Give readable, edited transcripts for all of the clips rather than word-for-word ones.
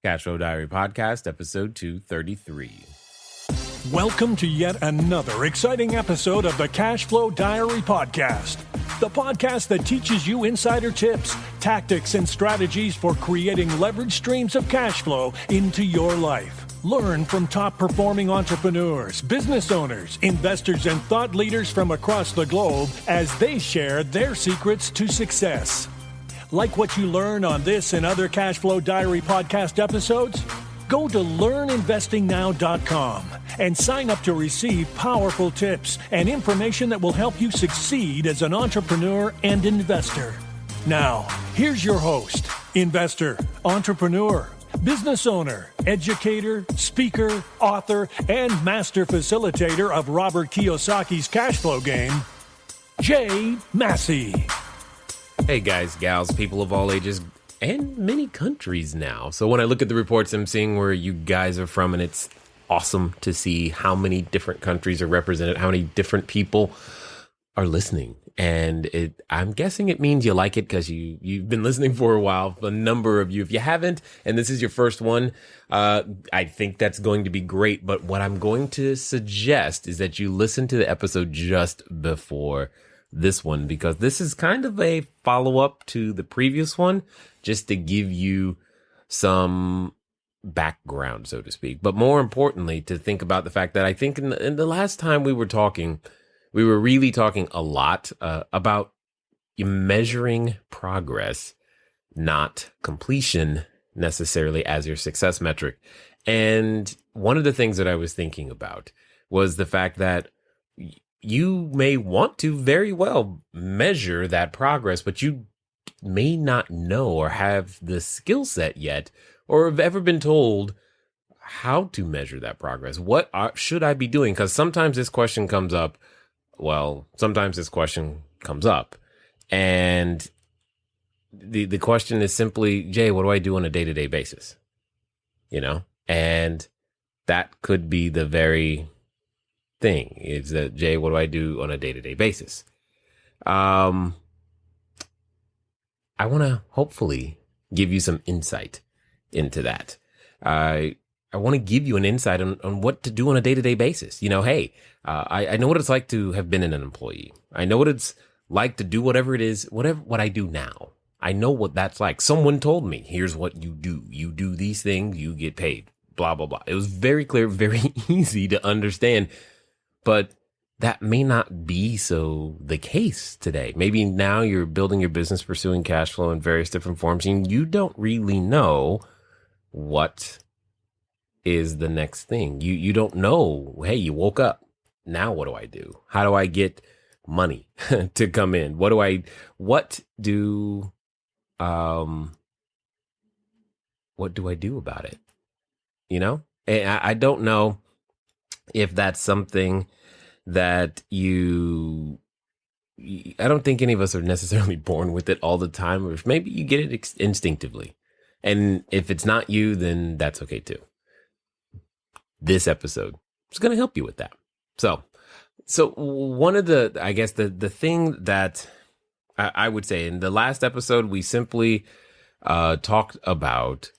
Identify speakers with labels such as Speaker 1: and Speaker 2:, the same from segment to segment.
Speaker 1: Cashflow Diary Podcast, episode 233.
Speaker 2: Welcome to yet another exciting episode of the Cashflow Diary Podcast, the podcast that teaches you insider tips, tactics, and strategies for creating leverage streams of cash flow into your life. Learn from top-performing entrepreneurs, business owners, investors, and thought leaders from across the globe as they share their secrets to success. Like what you learn on this and other Cashflow Diary podcast episodes? Go to learninvestingnow.com and sign up to receive powerful tips and information that will help you succeed as an entrepreneur and investor. Now, here's your host, investor, entrepreneur, business owner, educator, speaker, author, and master facilitator of Robert Kiyosaki's cash flow game, Jay Massey.
Speaker 1: Hey guys, gals, people of all ages, and many countries now. So when I look at the reports, I'm seeing where you guys are from, and it's awesome to see how many different countries are represented, how many different people are listening. And I'm guessing it means you like it because you've been listening for a while. A number of you, if you haven't, and this is your first one, I think that's going to be great. But what I'm going to suggest is that you listen to the episode just before this one, because this is kind of a follow-up to the previous one, just to give you some background, so to speak. But more importantly, to think about the fact that I think in the last time we were talking, we were really talking a lot about measuring progress, not completion necessarily as your success metric. And one of the things that I was thinking about was the fact that you may want to very well measure that progress, but you may not know or have the skill set yet, or have ever been told how to measure that progress. What should I be doing? Because sometimes this question comes up. Well, sometimes this question comes up, and the question is simply, Jay, what do I do on a day-to-day basis? And that could be the very thing, is that, Jay, what do I do on a day-to-day basis? I want to hopefully give you some insight into that. I want to give you an insight on what to do on a day-to-day basis. Hey, I know what it's like to have been an employee. I know what it's like to do whatever it is, what I do now. I know what that's like. Someone told me, here's what you do. You do these things, you get paid, blah, blah, blah. It was very clear, very easy to understand. But that may not be so the case today. Maybe now you're building your business, pursuing cash flow in various different forms, and you don't really know what is the next thing. You don't know, hey, you woke up. Now what do I do? How do I get money to come in? What do I do about it? And I don't know if that's something that I don't think any of us are necessarily born with it all the time, or if maybe you get it instinctively. And if it's not you, then that's okay too. This episode is going to help you with that. So one of the, I guess the thing that I would say in the last episode, we simply talked about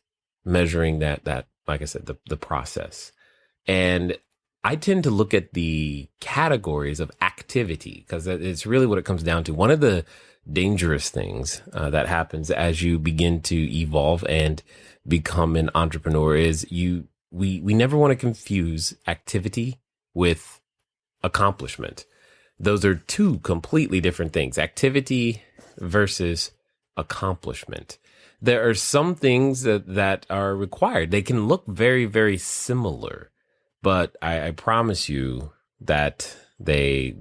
Speaker 1: measuring that, like I said, the process. And I tend to look at the categories of activity because it's really what it comes down to. One of the dangerous things that happens as you begin to evolve and become an entrepreneur is we never want to confuse activity with accomplishment. Those are two completely different things. Activity versus accomplishment. There are some things that are required. They can look very, very similar, but I promise you that they're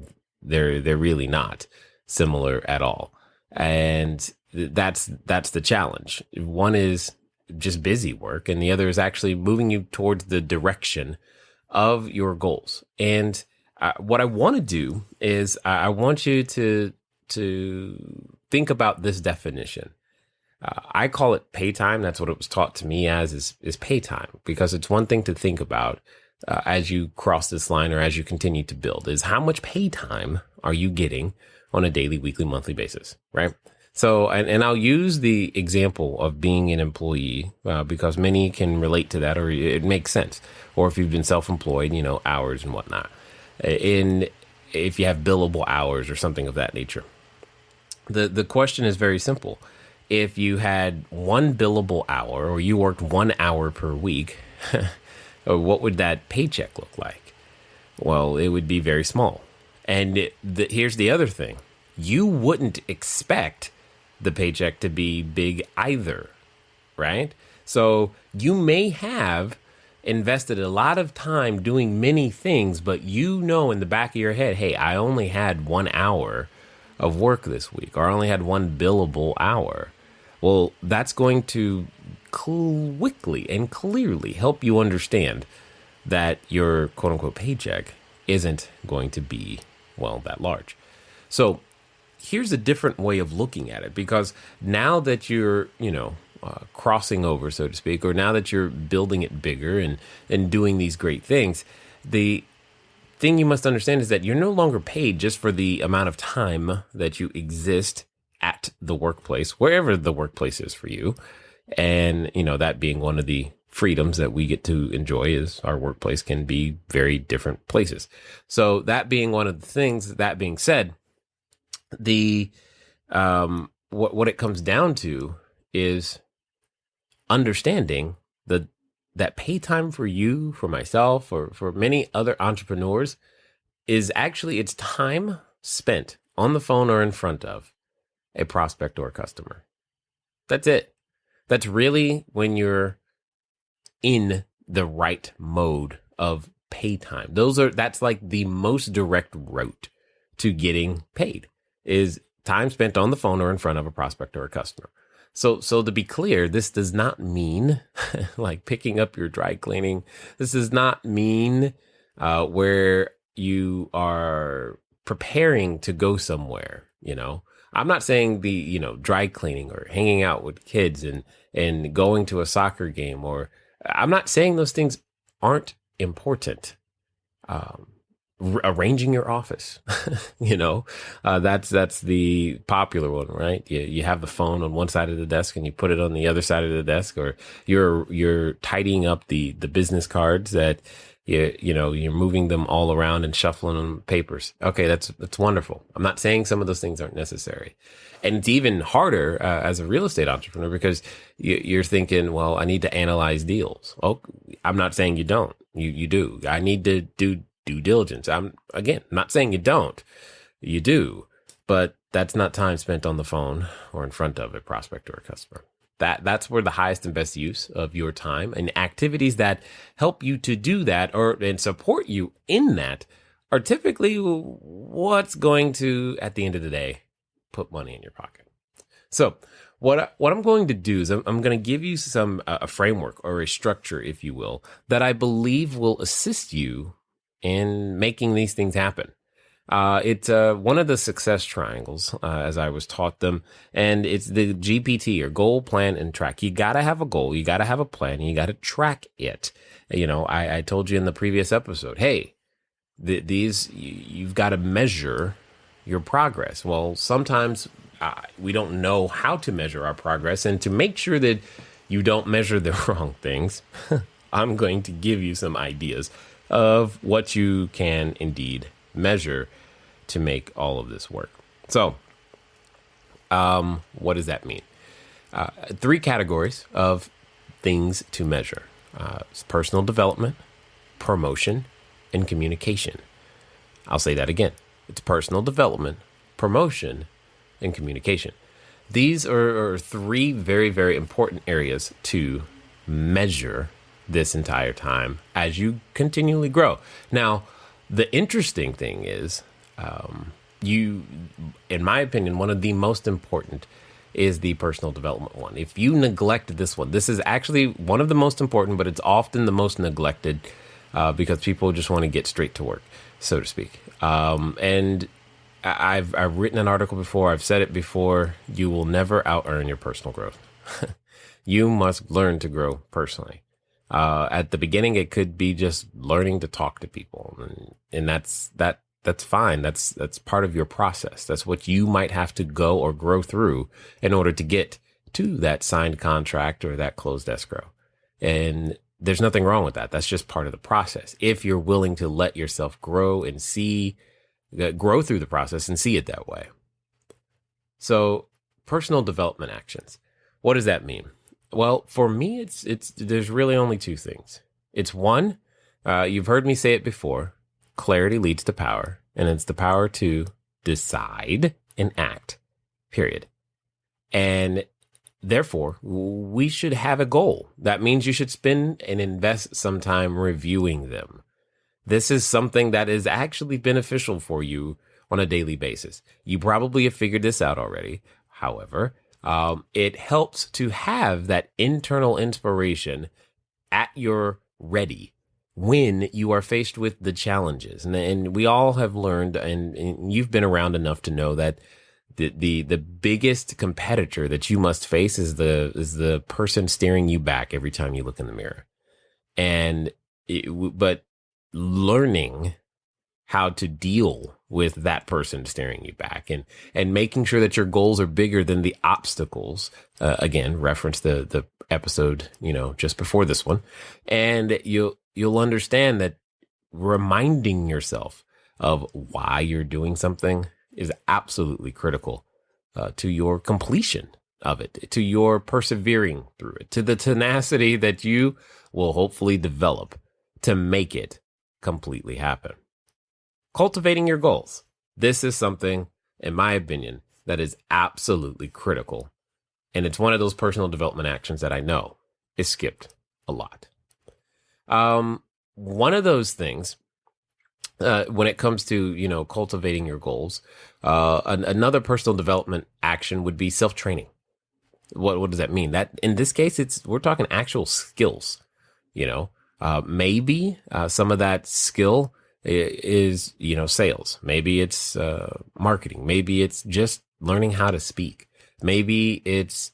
Speaker 1: really not similar at all. And that's the challenge. One is just busy work, and the other is actually moving you towards the direction of your goals. And what I want to do is I want you to think about this definition. I call it pay time. That's what it was taught to me as is pay time, because it's one thing to think about as you cross this line or as you continue to build is how much pay time are you getting on a daily, weekly, monthly basis, right? So, and I'll use the example of being an employee because many can relate to that, or it makes sense. Or if you've been self-employed, hours and whatnot. If you have billable hours or something of that nature. The question is very simple. If you had one billable hour, or you worked 1 hour per week, what would that paycheck look like? Well, it would be very small. And here's the other thing. You wouldn't expect the paycheck to be big either, right? So you may have invested a lot of time doing many things, but in the back of your head, hey, I only had 1 hour of work this week, or I only had one billable hour. Well, that's going to quickly and clearly help you understand that your quote unquote paycheck isn't going to be, that large. So here's a different way of looking at it, because now that you're, crossing over, so to speak, or now that you're building it bigger and doing these great things, the thing you must understand is that you're no longer paid just for the amount of time that you exist at the workplace, wherever the workplace is for you. And, that being one of the freedoms that we get to enjoy is our workplace can be very different places. So that being one of the things, that being said, what it comes down to is understanding that pay time for you, for myself, or for many other entrepreneurs is actually it's time spent on the phone or in front of a prospect or a customer. That's it. That's really when you're in the right mode of pay time. That's like the most direct route to getting paid is time spent on the phone or in front of a prospect or a customer. So to be clear, this does not mean like picking up your dry cleaning. This does not mean where you are preparing to go somewhere. I'm not saying the dry cleaning or hanging out with kids and going to a soccer game, or I'm not saying those things aren't important. Arranging your office, that's the popular one, right? You have the phone on one side of the desk and you put it on the other side of the desk, or you're tidying up the business cards that you're moving them all around and shuffling them papers. Okay, that's wonderful. I'm not saying some of those things aren't necessary, and it's even harder as a real estate entrepreneur because you're thinking, well, I need to analyze deals. Oh, I'm not saying you don't. You do. I need to do due diligence. I'm not saying you don't. You do, but that's not time spent on the phone or in front of a prospect or a customer. That's where the highest and best use of your time and activities that help you to do that and support you in that are typically what's going to, at the end of the day, put money in your pocket. So what I'm going to do is I'm going to give you a framework or a structure, if you will, that I believe will assist you in making these things happen. It's one of the success triangles, as I was taught them, and it's the GPT, or goal, plan, and track. You got to have a goal, you got to have a plan, and you got to track it. I told you in the previous episode, hey, you've got to measure your progress. Well, sometimes we don't know how to measure our progress, and to make sure that you don't measure the wrong things, I'm going to give you some ideas of what you can indeed measure to make all of this work. So, what does that mean? 3 categories of things to measure. It's personal development, promotion, and communication. I'll say that again. It's personal development, promotion, and communication. These are 3 very, very important areas to measure this entire time as you continually grow. Now, the interesting thing is, in my opinion, one of the most important is the personal development one. If you neglect this one, this is actually one of the most important, but it's often the most neglected because people just want to get straight to work, so to speak. And I've written an article before. I've said it before. You will never out-earn your personal growth. You must learn to grow personally. At the beginning, it could be just learning to talk to people. And that that's fine. That's part of your process. That's what you might have to go or grow through in order to get to that signed contract or that closed escrow. And there's nothing wrong with that. That's just part of the process. If you're willing to let yourself grow and grow through the process and see it that way. So personal development actions. What does that mean? Well, for me, there's really only two things. It's one, you've heard me say it before, clarity leads to power, and it's the power to decide and act, period. And therefore, we should have a goal. That means you should spend and invest some time reviewing them. This is something that is actually beneficial for you on a daily basis. You probably have figured this out already. However, it helps to have that internal inspiration at your ready when you are faced with the challenges. And we all have learned, and you've been around enough to know that the biggest competitor that you must face is the person staring you back every time you look in the mirror. But learning how to deal with that person staring you back and making sure that your goals are bigger than the obstacles. Again, reference the episode, just before this one. And you'll understand that reminding yourself of why you're doing something is absolutely critical to your completion of it, to your persevering through it, to the tenacity that you will hopefully develop to make it completely happen. Cultivating your goals. This is something, in my opinion, that is absolutely critical. And it's one of those personal development actions that I know is skipped a lot. One of those things, when it comes to, cultivating your goals, another personal development action would be self-training. What does that mean? That in this case, we're talking actual skills, maybe some of that skill is, sales. Maybe it's marketing. Maybe it's just learning how to speak. Maybe it's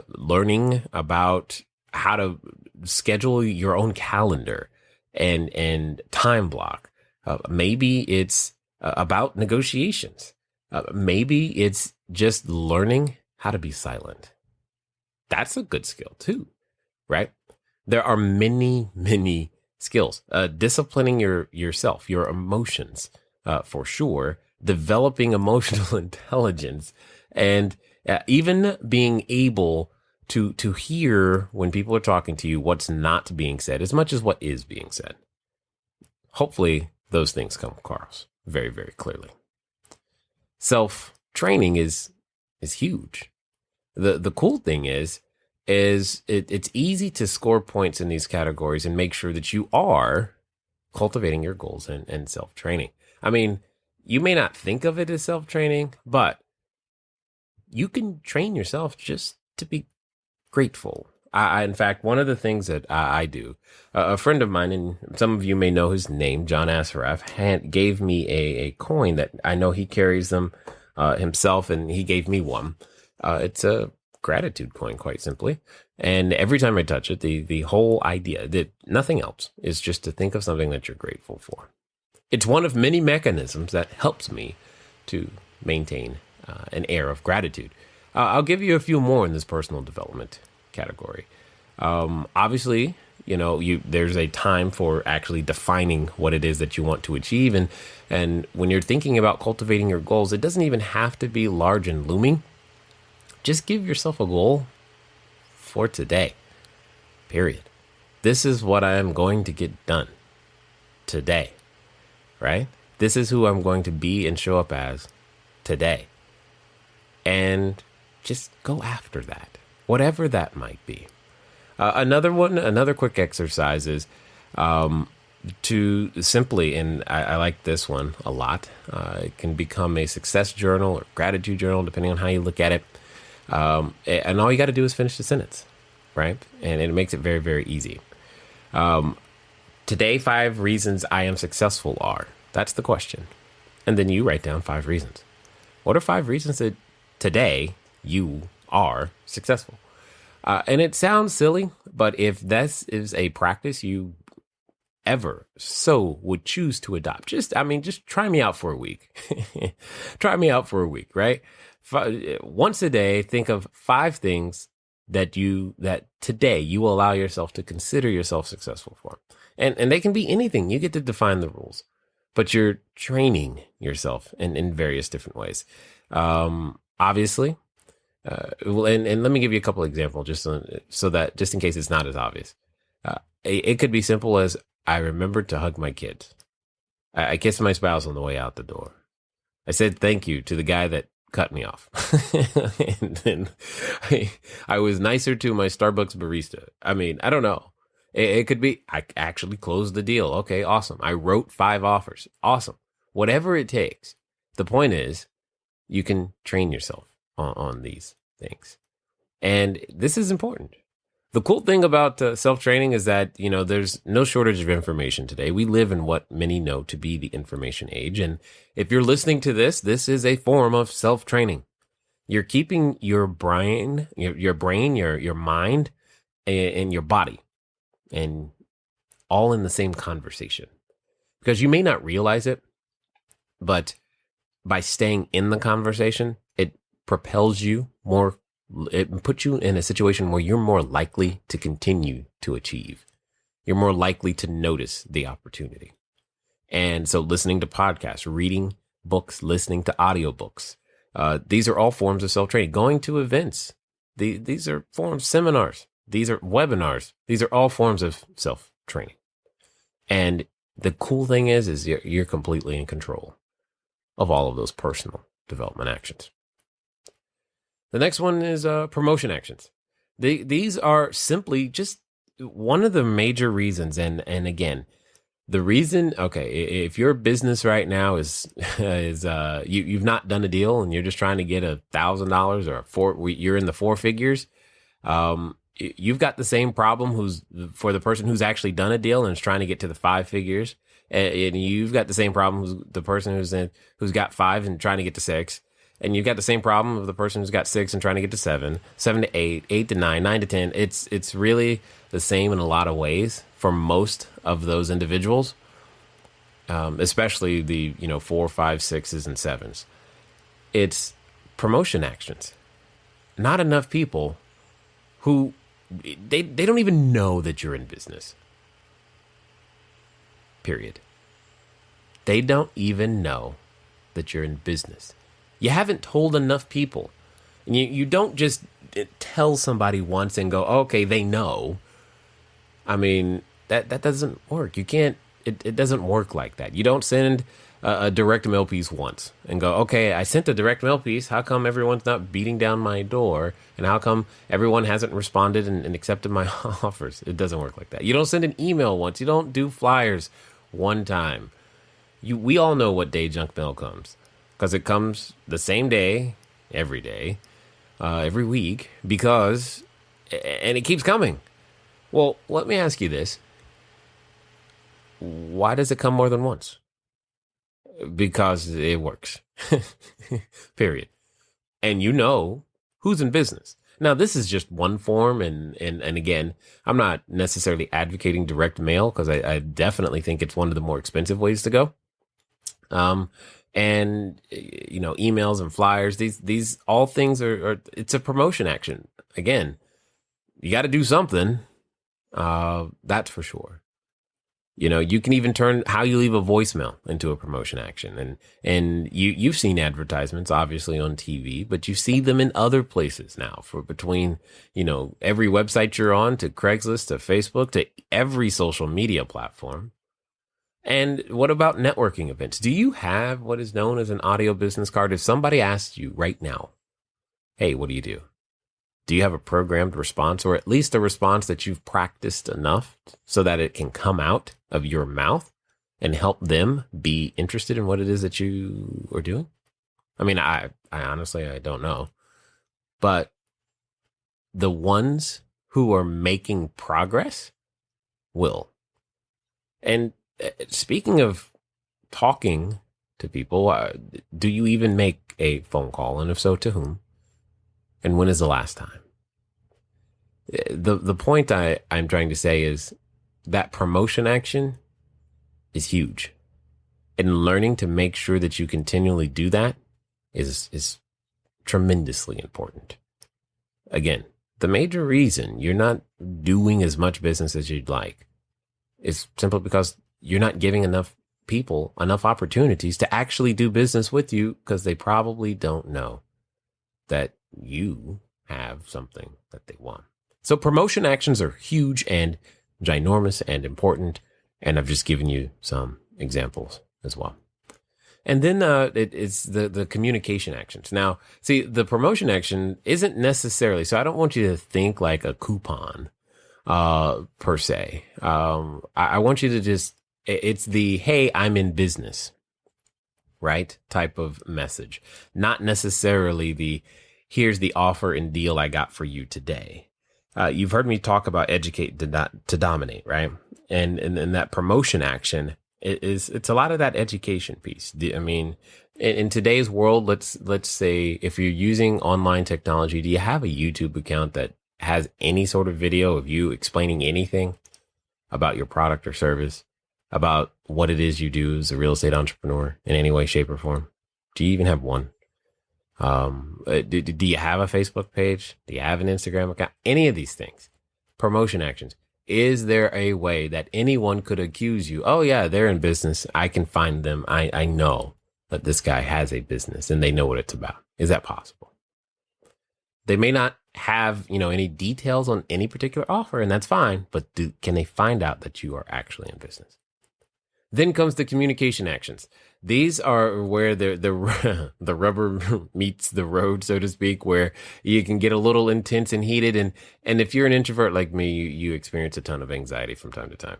Speaker 1: learning about how to schedule your own calendar and time block. Maybe it's about negotiations. Maybe it's just learning how to be silent. That's a good skill too, right? There are many, many skills. Disciplining yourself, your emotions, for sure. Developing emotional intelligence, and even being able to hear when people are talking to you what's not being said as much as what is being said. Hopefully, those things come across very, very clearly. Self-training is huge. The cool thing is it's easy to score points in these categories and make sure that you are cultivating your goals and self-training. I mean, you may not think of it as self-training, but you can train yourself just to be grateful. In fact, one of the things that I do, a friend of mine, and some of you may know his name, John Asaraf, gave me a coin that I know he carries them himself, and he gave me one. It's a gratitude coin, quite simply. And every time I touch it, the whole idea that nothing else is just to think of something that you're grateful for. It's one of many mechanisms that helps me to maintain an air of gratitude. I'll give you a few more in this personal development category. Obviously, there's a time for actually defining what it is that you want to achieve. And when you're thinking about cultivating your goals, it doesn't even have to be large and looming. Just give yourself a goal for today, period. This is what I am going to get done today, right? This is who I'm going to be and show up as today. And just go after that, whatever that might be. Another quick exercise is to simply, and I like this one a lot, it can become a success journal or gratitude journal, depending on how you look at it. And all you got to do is finish the sentence, right? And it makes it very, very easy. Today, 5 reasons I am successful are. That's the question. And then you write down 5 reasons. What are 5 reasons that today you are successful? And it sounds silly, but if this is a practice you ever so would choose to adopt, just try me out for a week. Try me out for a week, right? Once a day, think of 5 things that today you will allow yourself to consider yourself successful for. And they can be anything. You get to define the rules, but you're training yourself in various different ways. Obviously, and let me give you a couple examples just in case it's not as obvious. It could be simple as, I remembered to hug my kids. I kissed my spouse on the way out the door. I said thank you to the guy that cut me off. And then I was nicer to my Starbucks barista. I don't know. It could be, I actually closed the deal. Okay, awesome. I wrote 5 offers. Awesome. Whatever it takes. The point is, you can train yourself on these things. And this is important. The cool thing about self-training is that, there's no shortage of information today. We live in what many know to be the information age. And if you're listening to this is a form of self-training. You're keeping your brain, your mind, and your body, and all in the same conversation. Because you may not realize it, but by staying in the conversation, it propels you more. It puts you in a situation where you're more likely to continue to achieve. You're more likely to notice the opportunity. And so listening to podcasts, reading books, listening to audiobooks, these are all forms of self-training. Going to events, these are forms, seminars, these are webinars. These are all forms of self-training. And the cool thing is you're completely in control of all of those personal development actions. The next one is promotion actions. These are simply just one of the major reasons. And again, the reason, okay, if your business right now is you've not done a deal and you're just trying to get $1,000 or you're in the 4 figures, you've got the same problem for the person who's actually done a deal and is trying to get to the 5 figures. And you've got the same problem the person who's got 5 and trying to get to 6. And you've got the same problem of the person who's got 6 and trying to get to 7, 7 to 8, 8 to 9, 9 to 10. It's really the same in a lot of ways for most of those individuals, especially the 4, 5, 6s, and 7s. It's promotion actions. Not enough people who they don't even know that you're in business. Period. They don't even know that you're in business. You haven't told enough people. And you don't just tell somebody once and go, okay, they know. That doesn't work. You can't, it doesn't work like that. You don't send a direct mail piece once and go, okay, I sent a direct mail piece. How come everyone's not beating down my door? And how come everyone hasn't responded and accepted my offers? It doesn't work like that. You don't send an email once. You don't do flyers one time. We all know what day junk mail comes. Because it comes the same day, every week, and it keeps coming. Well, let me ask you this. Why does it come more than once? Because it works. Period. And who's in business. Now, this is just one form, and again, I'm not necessarily advocating direct mail, because I definitely think it's one of the more expensive ways to go. And, emails and flyers, these all things are it's a promotion action. Again, you got to do something. That's for sure. You can even turn how you leave a voicemail into a promotion action. And you've seen advertisements, obviously, on TV, but you see them in other places now between every website you're on, to Craigslist, to Facebook, to every social media platform. And what about networking events? Do you have what is known as an audio business card? If somebody asked you right now, hey, what do you do? Do you have a programmed response, or at least a response that you've practiced enough so that it can come out of your mouth and help them be interested in what it is that you are doing? I honestly, I don't know. But the ones who are making progress will. And speaking of talking to people, do you even make a phone call? And if so, to whom? And when is the last time? The point I'm trying to say is that promotion action is huge. And learning to make sure that you continually do that is tremendously important. Again, the major reason you're not doing as much business as you'd like is simply because you're not giving enough people enough opportunities to actually do business with you, because they probably don't know that you have something that they want. So promotion actions are huge and ginormous and important. And I've just given you some examples as well. And then it's the communication actions. Now, see, the promotion action isn't necessarily, so I don't want you to think like a coupon per se. I want you to just, it's the, hey, I'm in business, right? Type of message. Not necessarily the, here's the offer and deal I got for you today. You've heard me talk about educate to dominate, right? And that promotion action, it's a lot of that education piece. I mean, in today's world, let's say if you're using online technology, do you have a YouTube account that has any sort of video of you explaining anything about your product or service, about what it is you do as a real estate entrepreneur in any way, shape, or form? Do you even have one? Do you have a Facebook page? Do you have an Instagram account? Any of these things, promotion actions. Is there a way that anyone could accuse you? Oh yeah, they're in business. I can find them. I know that this guy has a business and they know what it's about. Is that possible? They may not have, any details on any particular offer, and that's fine, but can they find out that you are actually in business? Then comes the communication actions. These are where the rubber meets the road, so to speak, where you can get a little intense and heated. And if you're an introvert like me, you experience a ton of anxiety from time to time,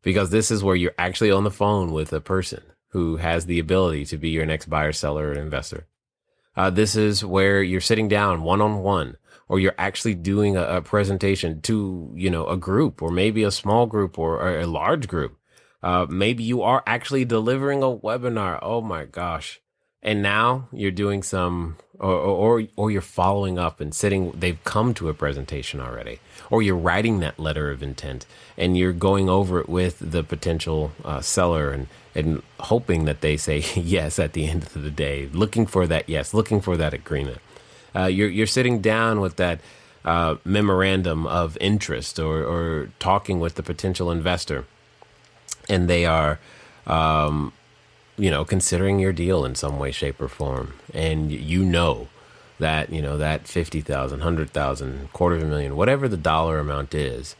Speaker 1: because this is where you're actually on the phone with a person who has the ability to be your next buyer, seller, or investor. This is where you're sitting down one-on-one, or you're actually doing a presentation to, a group, or maybe a small group or a large group. Maybe you are actually delivering a webinar. Oh my gosh. And now you're doing some, or you're following up and they've come to a presentation already, or you're writing that letter of intent and you're going over it with the potential seller and hoping that they say yes at the end of the day, looking for that yes, looking for that agreement. You're sitting down with that memorandum of interest or talking with the potential investor. And they are, considering your deal in some way, shape, or form. And that, that 50,000, 100,000, $250,000, whatever the dollar amount is,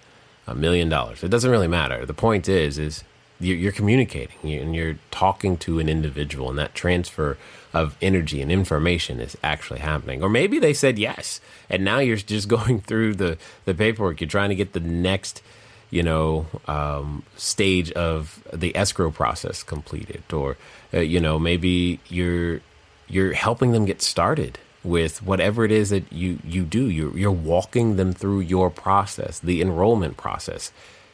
Speaker 1: $1 million. It doesn't really matter. The point is you're communicating and you're talking to an individual, and that transfer of energy and information is actually happening. Or maybe they said yes, and now you're just going through the paperwork. You're trying to get the next stage of the escrow process completed, or, maybe you're helping them get started with whatever it is that you do. You're walking them through your process, the enrollment process,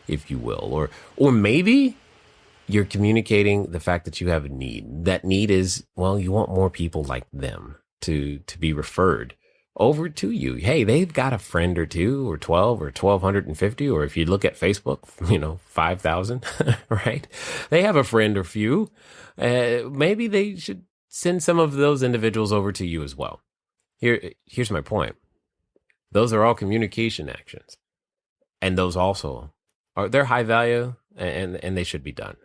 Speaker 1: if you will, or maybe you're communicating the fact that you have a need. That need is, well, you want more people like them to be referred over to you. Hey, they've got a friend or two or 12 or 1,250, or if you look at Facebook, 5,000, right? They have a friend or few. Maybe they should send some of those individuals over to you as well. Here's my point. Those are all communication actions. And those also they're high value and they should be done.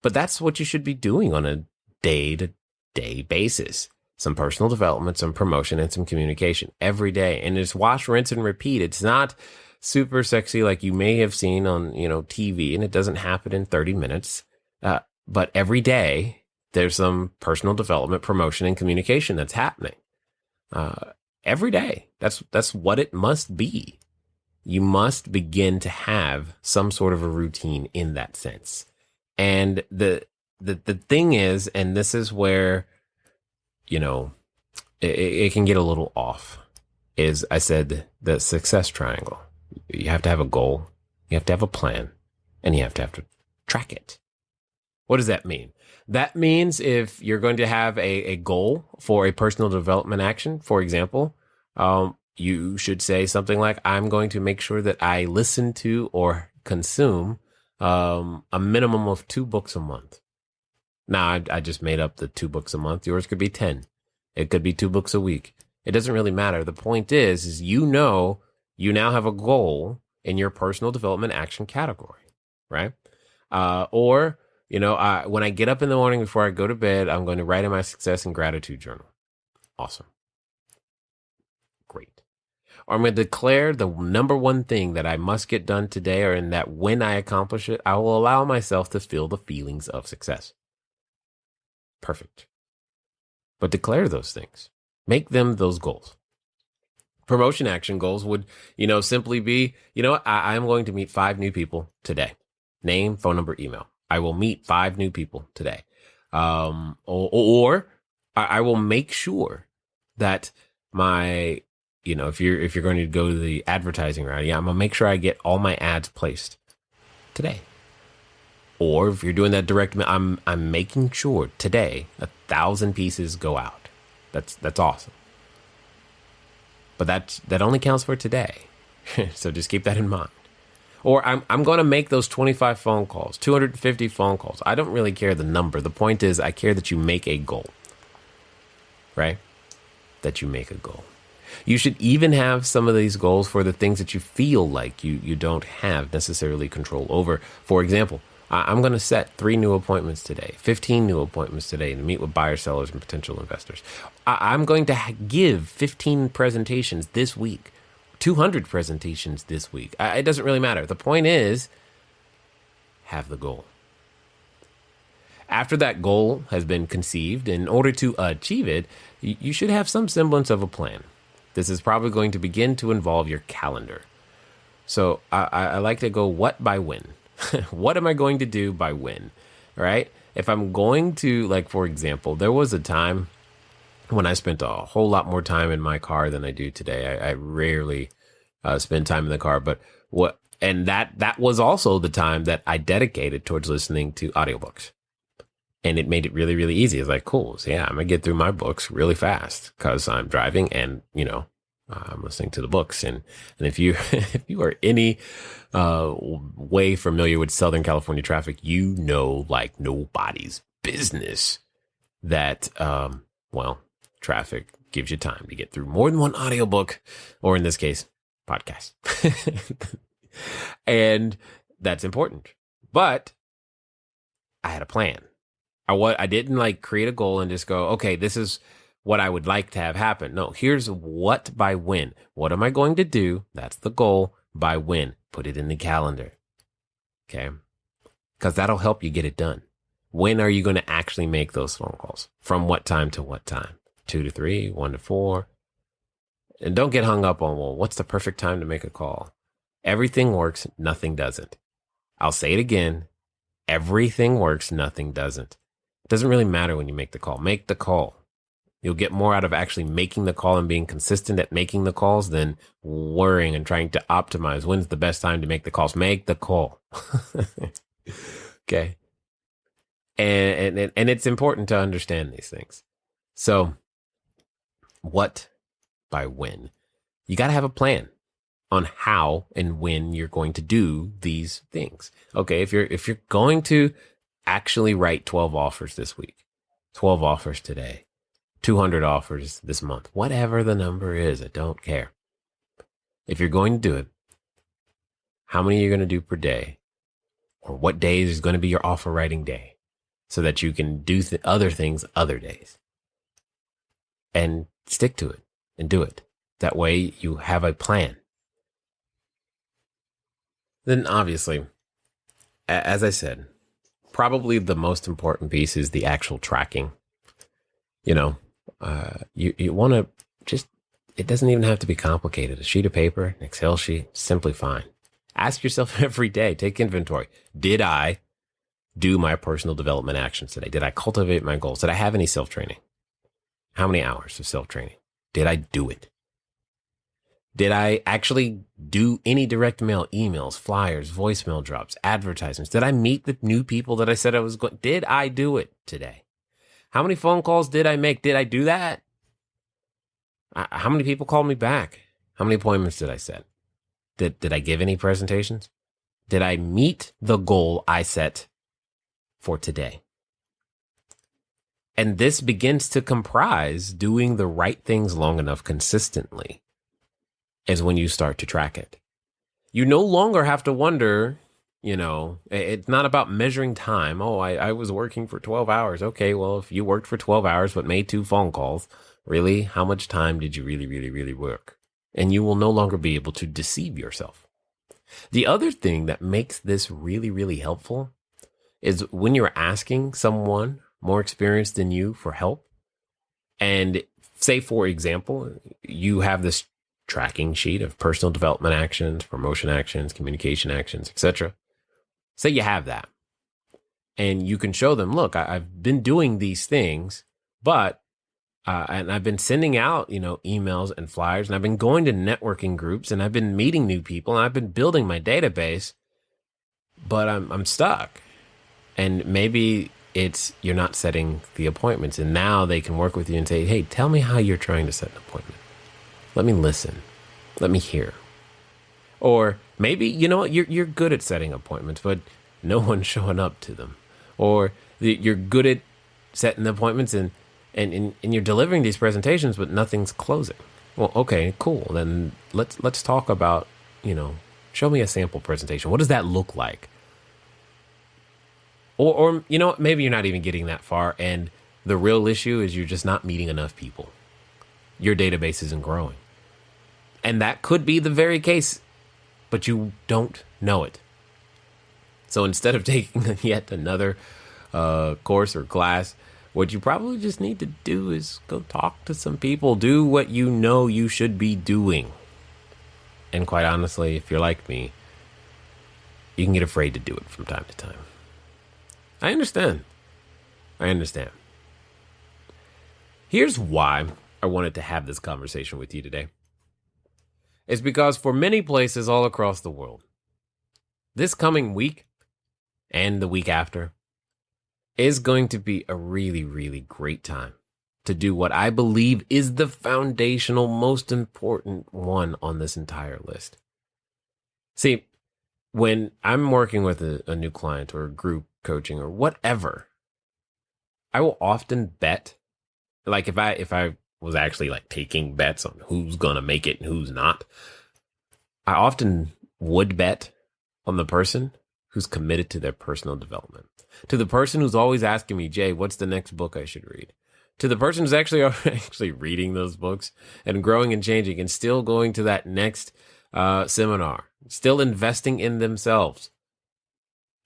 Speaker 1: But that's what you should be doing on a day-to-day basis. Some personal development, some promotion, and some communication every day. And it's wash, rinse, and repeat. It's not super sexy like you may have seen on, TV, and it doesn't happen in 30 minutes. But every day there's some personal development, promotion, and communication that's happening. Every day. That's what it must be. You must begin to have some sort of a routine in that sense. And the thing is, and this is where, it can get a little off, is I said the success triangle. You have to have a goal, you have to have a plan, and you have to track it. What does that mean? That means if you're going to have a goal for a personal development action, for example, you should say something like, I'm going to make sure that I listen to or consume a minimum of 2 books a month. Now, I just made up the 2 books a month. Yours could be 10. It could be 2 books a week. It doesn't really matter. The point is you now have a goal in your personal development action category, right? Or, when I get up in the morning before I go to bed, I'm going to write in my success and gratitude journal. Awesome. Great. Or I'm going to declare the number one thing that I must get done today, or in that when I accomplish it, I will allow myself to feel the feelings of success. Perfect. But declare those things. Make them those goals. Promotion action goals would, simply be, I'm going to meet 5 new people today. Name, phone number, email. I will meet 5 new people today. Or I will make sure that my, if you're going to go to the advertising route, I'm going to make sure I get all my ads placed today. Or if you're doing that direct, I'm making sure today 1,000 pieces go out. That's awesome. But that only counts for today. So just keep that in mind. Or I'm going to make those 25 phone calls, 250 phone calls. I don't really care the number. The point is I care that you make a goal. Right? That you make a goal. You should even have some of these goals for the things that you feel like you don't have necessarily control over. For example, I'm going to set 3 new appointments today, 15 new appointments today to meet with buyers, sellers, and potential investors. I'm going to give 15 presentations this week, 200 presentations this week. It doesn't really matter. The point is, have the goal. After that goal has been conceived, in order to achieve it, you should have some semblance of a plan. This is probably going to begin to involve your calendar. So I like to go what by when. What am I going to do by when? Right? If I'm going to, like, for example, there was a time when I spent a whole lot more time in my car than I do today. I rarely spend time in the car, but that was also the time that I dedicated towards listening to audiobooks. And it made it really, really easy. It's like, cool. So yeah, I'm going to get through my books really fast because I'm driving and, I'm listening to the books. And if you are any way familiar with Southern California traffic, like nobody's business that, traffic gives you time to get through more than one audiobook, or in this case, podcast. And that's important. But I had a plan. I didn't create a goal and just go, okay, this is what I would like to have happen. No, here's what by when. What am I going to do? That's the goal. By when? Put it in the calendar. Okay? Because that'll help you get it done. When are you going to actually make those phone calls? From what time to what time? 2 to 3, 1 to 4. And don't get hung up on, what's the perfect time to make a call? Everything works, nothing doesn't. I'll say it again. Everything works, nothing doesn't. It doesn't really matter when you make the call. Make the call. You'll get more out of actually making the call and being consistent at making the calls than worrying and trying to optimize when's the best time to make the calls. Make the call. Okay. And it's important to understand these things. So what by when? You got to have a plan on how and when you're going to do these things. Okay. If you're going to actually write 12 offers this week, 12 offers today, 200 offers this month, whatever the number is, I don't care. If you're going to do it, how many are you going to do per day? Or what days is going to be your offer writing day so that you can do other things other days? And stick to it and do it. That way you have a plan. Then obviously, as I said, probably the most important piece is the actual tracking. You want to just, it doesn't even have to be complicated. A sheet of paper, an Excel sheet, simply fine. Ask yourself every day, take inventory. Did I do my personal development actions today? Did I cultivate my goals? Did I have any self-training? How many hours of self-training? Did I do it? Did I actually do any direct mail, emails, flyers, voicemail drops, advertisements? Did I meet the new people that I said I was going? Did I do it today? How many phone calls did I make? Did I do that? How many people called me back? How many appointments did I set? Did I give any presentations? Did I meet the goal I set for today? And this begins to comprise doing the right things long enough consistently is when you start to track it. You no longer have to wonder, it's not about measuring time. Oh, I was working for 12 hours. Okay, well, if you worked for 12 hours but made 2 phone calls, really, how much time did you really work? And you will no longer be able to deceive yourself. The other thing that makes this really helpful is when you're asking someone more experienced than you for help, and say, for example, you have this tracking sheet of personal development actions, promotion actions, communication actions, etc. Say you have that, and you can show them, look, I've been doing these things, but and I've been sending out, emails and flyers, and I've been going to networking groups, and I've been meeting new people, and I've been building my database, but I'm stuck. And maybe it's you're not setting the appointments, and now they can work with you and say, hey, tell me how you're trying to set an appointment. Let me listen. Let me hear. Or maybe, you're good at setting appointments, but no one's showing up to them. Or you're good at setting the appointments and you're delivering these presentations, but nothing's closing. Well, okay, cool. Then let's talk about, show me a sample presentation. What does that look like? Or maybe you're not even getting that far, and the real issue is you're just not meeting enough people. Your database isn't growing. And that could be the very case, but you don't know it. So instead of taking yet another course or class, what you probably just need to do is go talk to some people. Do what you know you should be doing. And quite honestly, if you're like me, you can get afraid to do it from time to time. I understand. Here's why I wanted to have this conversation with you today. It's because for many places all across the world, this coming week and the week after is going to be a really great time to do what I believe is the foundational, most important one on this entire list. See, when I'm working with a new client or a group coaching or whatever, I will often bet, like if I was actually like taking bets on who's gonna make it and who's not, I often would bet on the person who's committed to their personal development, to the person who's always asking me, Jay, what's the next book I should read? To the person who's actually reading those books and growing and changing and still going to that next seminar, still investing in themselves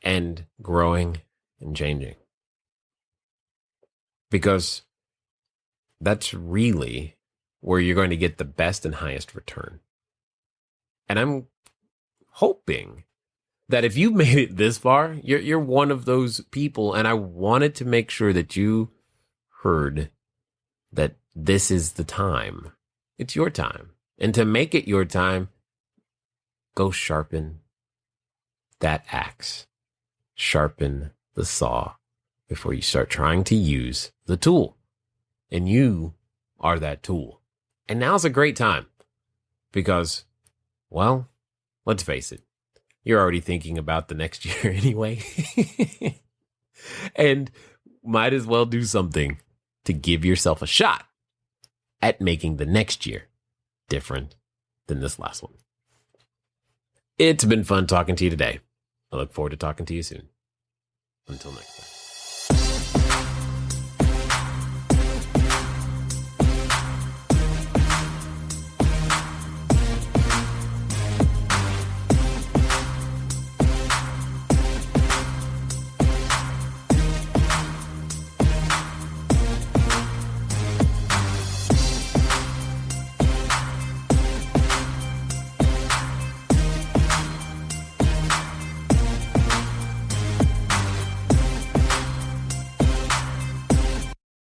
Speaker 1: and growing and changing. Because that's really where you're going to get the best and highest return. And I'm hoping that if you've made it this far, you're one of those people. And I wanted to make sure that you heard that this is the time. It's your time. And to make it your time, go sharpen that axe. Sharpen the saw before you start trying to use the tool. And you are that tool. And now's a great time because, well, let's face it, you're already thinking about the next year anyway. And might as well do something to give yourself a shot at making the next year different than this last one. It's been fun talking to you today. I look forward to talking to you soon. Until next time.